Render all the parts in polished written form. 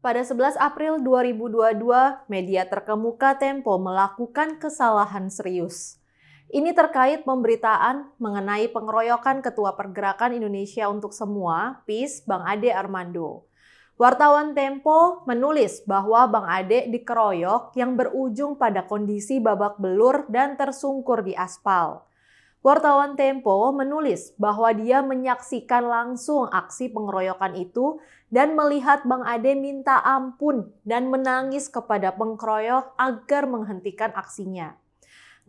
Pada 11 April 2022, media terkemuka Tempo melakukan kesalahan serius. Ini terkait pemberitaan mengenai pengeroyokan Ketua Pergerakan Indonesia untuk Semua, PIS, Bang Ade Armando. Wartawan Tempo menulis bahwa Bang Ade dikeroyok yang berujung pada kondisi babak belur dan tersungkur di aspal. Wartawan Tempo menulis bahwa dia menyaksikan langsung aksi pengeroyokan itu dan melihat Bang Ade minta ampun dan menangis kepada pengkeroyok agar menghentikan aksinya.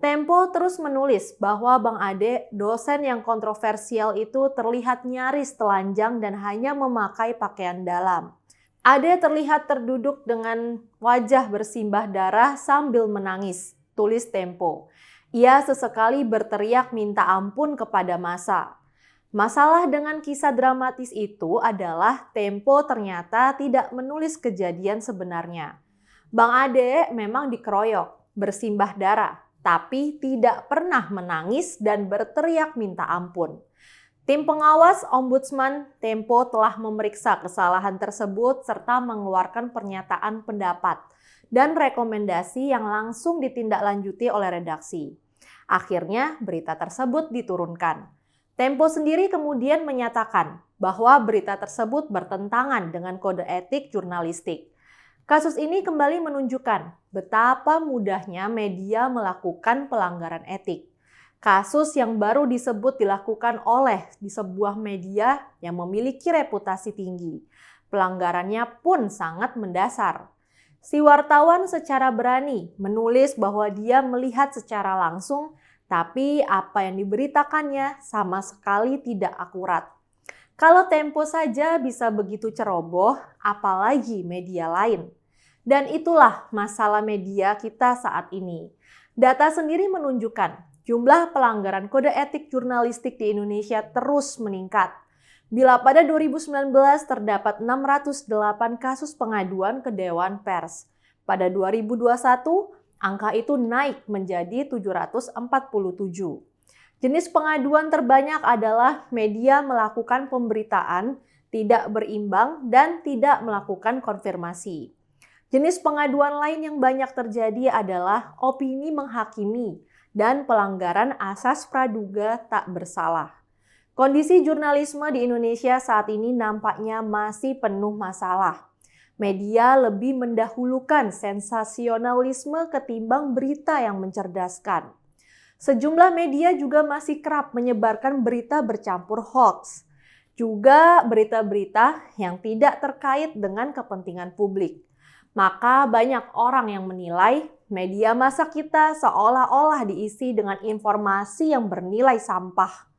Tempo terus menulis bahwa Bang Ade, dosen yang kontroversial itu terlihat nyaris telanjang dan hanya memakai pakaian dalam. Ade terlihat terduduk dengan wajah bersimbah darah sambil menangis, tulis Tempo. Ia sesekali berteriak minta ampun kepada massa. Masalah dengan kisah dramatis itu adalah Tempo ternyata tidak menulis kejadian sebenarnya. Bang Ade memang dikeroyok, bersimbah darah, tapi tidak pernah menangis dan berteriak minta ampun. Tim pengawas Ombudsman Tempo telah memeriksa kesalahan tersebut serta mengeluarkan pernyataan pendapat dan rekomendasi yang langsung ditindaklanjuti oleh redaksi. Akhirnya berita tersebut diturunkan. Tempo sendiri kemudian menyatakan bahwa berita tersebut bertentangan dengan kode etik jurnalistik. Kasus ini kembali menunjukkan betapa mudahnya media melakukan pelanggaran etik. Kasus yang baru disebut dilakukan oleh di sebuah media yang memiliki reputasi tinggi. Pelanggarannya pun sangat mendasar. Si wartawan secara berani menulis bahwa dia melihat secara langsung, tapi apa yang diberitakannya sama sekali tidak akurat. Kalau Tempo saja bisa begitu ceroboh, apalagi media lain. Dan itulah masalah media kita saat ini. Data sendiri menunjukkan jumlah pelanggaran kode etik jurnalistik di Indonesia terus meningkat. Bila pada 2019 terdapat 608 kasus pengaduan ke Dewan Pers, pada 2021 angka itu naik menjadi 747. Jenis pengaduan terbanyak adalah media melakukan pemberitaan tidak berimbang dan tidak melakukan konfirmasi. Jenis pengaduan lain yang banyak terjadi adalah opini menghakimi dan pelanggaran asas praduga tak bersalah. Kondisi jurnalisme di Indonesia saat ini nampaknya masih penuh masalah. Media lebih mendahulukan sensasionalisme ketimbang berita yang mencerdaskan. Sejumlah media juga masih kerap menyebarkan berita bercampur hoax. Juga berita-berita yang tidak terkait dengan kepentingan publik. Maka banyak orang yang menilai media massa kita seolah-olah diisi dengan informasi yang bernilai sampah.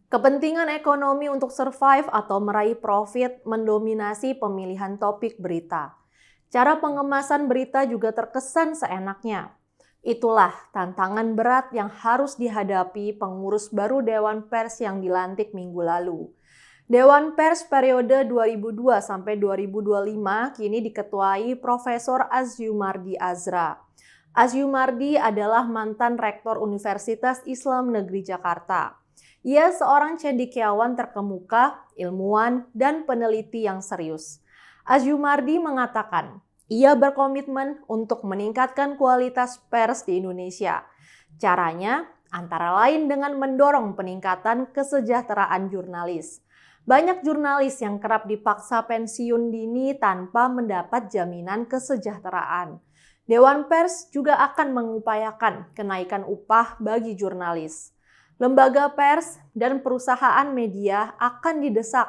Kepentingan ekonomi untuk survive atau meraih profit mendominasi pemilihan topik berita. Cara pengemasan berita juga terkesan seenaknya. Itulah tantangan berat yang harus dihadapi pengurus baru Dewan Pers yang dilantik minggu lalu. Dewan Pers periode 2002 sampai 2025 kini diketuai Profesor Asyumardi Azra. Asyumardi adalah mantan Rektor Universitas Islam Negeri Jakarta. Ia seorang cendekiawan terkemuka, ilmuwan, dan peneliti yang serius. Asyumardi mengatakan, ia berkomitmen untuk meningkatkan kualitas pers di Indonesia. Caranya antara lain dengan mendorong peningkatan kesejahteraan jurnalis. Banyak jurnalis yang kerap dipaksa pensiun dini tanpa mendapat jaminan kesejahteraan. Dewan Pers juga akan mengupayakan kenaikan upah bagi jurnalis. Lembaga pers dan perusahaan media akan didesak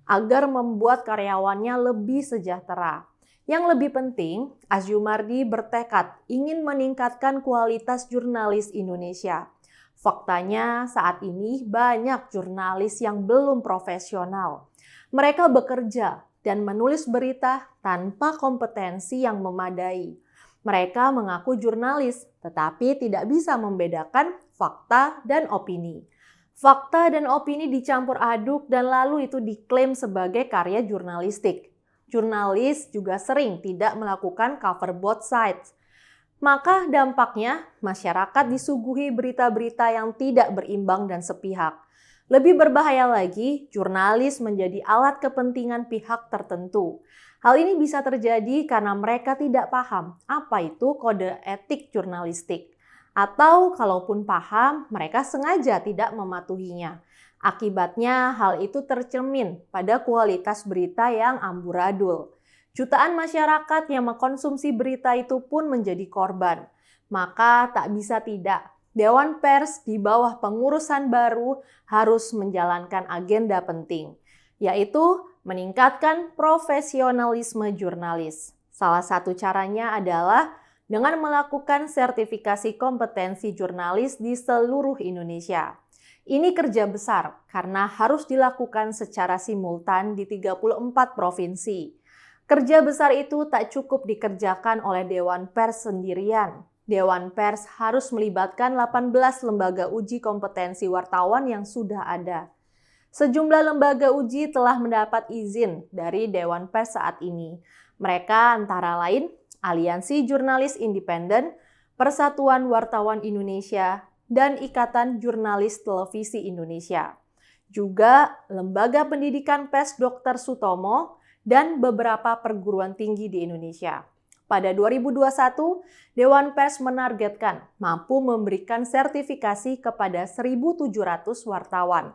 agar membuat karyawannya lebih sejahtera. Yang lebih penting, Asyumardi bertekad ingin meningkatkan kualitas jurnalis Indonesia. Faktanya saat ini banyak jurnalis yang belum profesional. Mereka bekerja dan menulis berita tanpa kompetensi yang memadai. Mereka mengaku jurnalis, tetapi tidak bisa membedakan fakta dan opini. Fakta dan opini dicampur aduk dan lalu itu diklaim sebagai karya jurnalistik. Jurnalis juga sering tidak melakukan cover both sides. Maka dampaknya masyarakat disuguhi berita-berita yang tidak berimbang dan sepihak. Lebih berbahaya lagi, jurnalis menjadi alat kepentingan pihak tertentu. Hal ini bisa terjadi karena mereka tidak paham apa itu kode etik jurnalistik. Atau kalaupun paham, mereka sengaja tidak mematuhinya. Akibatnya hal itu tercermin pada kualitas berita yang amburadul. Jutaan masyarakat yang mengkonsumsi berita itu pun menjadi korban. Maka tak bisa tidak, Dewan Pers di bawah pengurusan baru harus menjalankan agenda penting, yaitu meningkatkan profesionalisme jurnalis. Salah satu caranya adalah dengan melakukan sertifikasi kompetensi jurnalis di seluruh Indonesia. Ini kerja besar karena harus dilakukan secara simultan di 34 provinsi. Kerja besar itu tak cukup dikerjakan oleh Dewan Pers sendirian. Dewan Pers harus melibatkan 18 lembaga uji kompetensi wartawan yang sudah ada. Sejumlah lembaga uji telah mendapat izin dari Dewan Pers saat ini. Mereka antara lain Aliansi Jurnalis Independen, Persatuan Wartawan Indonesia, dan Ikatan Jurnalis Televisi Indonesia. Juga Lembaga Pendidikan Pers Dr. Sutomo dan beberapa perguruan tinggi di Indonesia. Pada 2021, Dewan Pers menargetkan mampu memberikan sertifikasi kepada 1.700 wartawan.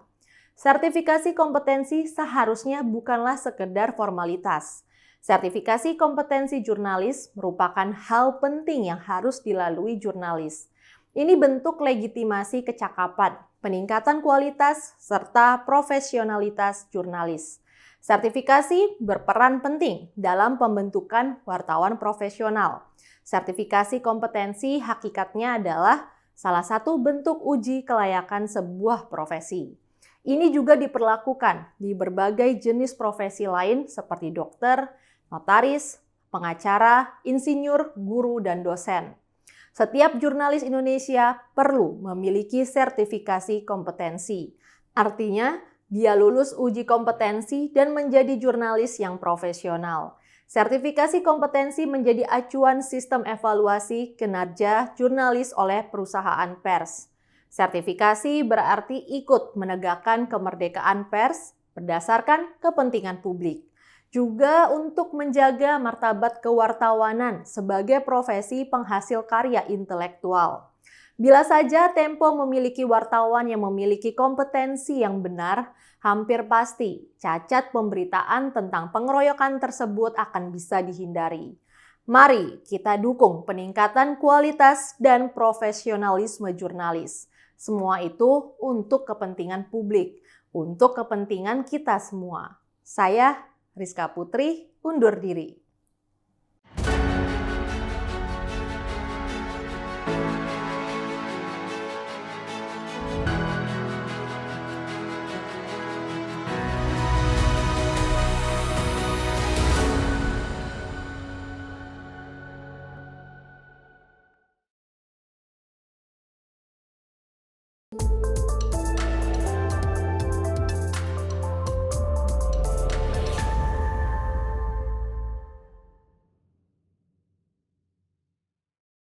Sertifikasi kompetensi seharusnya bukanlah sekedar formalitas. Sertifikasi kompetensi jurnalis merupakan hal penting yang harus dilalui jurnalis. Ini bentuk legitimasi kecakapan, peningkatan kualitas, serta profesionalitas jurnalis. Sertifikasi berperan penting dalam pembentukan wartawan profesional. Sertifikasi kompetensi hakikatnya adalah salah satu bentuk uji kelayakan sebuah profesi. Ini juga diperlakukan di berbagai jenis profesi lain seperti dokter, notaris, pengacara, insinyur, guru, dan dosen. Setiap jurnalis Indonesia perlu memiliki sertifikasi kompetensi. Artinya, dia lulus uji kompetensi dan menjadi jurnalis yang profesional. Sertifikasi kompetensi menjadi acuan sistem evaluasi kinerja jurnalis oleh perusahaan pers. Sertifikasi berarti ikut menegakkan kemerdekaan pers berdasarkan kepentingan publik. Juga untuk menjaga martabat kewartawanan sebagai profesi penghasil karya intelektual. Bila saja Tempo memiliki wartawan yang memiliki kompetensi yang benar, hampir pasti cacat pemberitaan tentang pengeroyokan tersebut akan bisa dihindari. Mari kita dukung peningkatan kualitas dan profesionalisme jurnalis. Semua itu untuk kepentingan publik, untuk kepentingan kita semua. Saya, Rizka Putri, undur diri.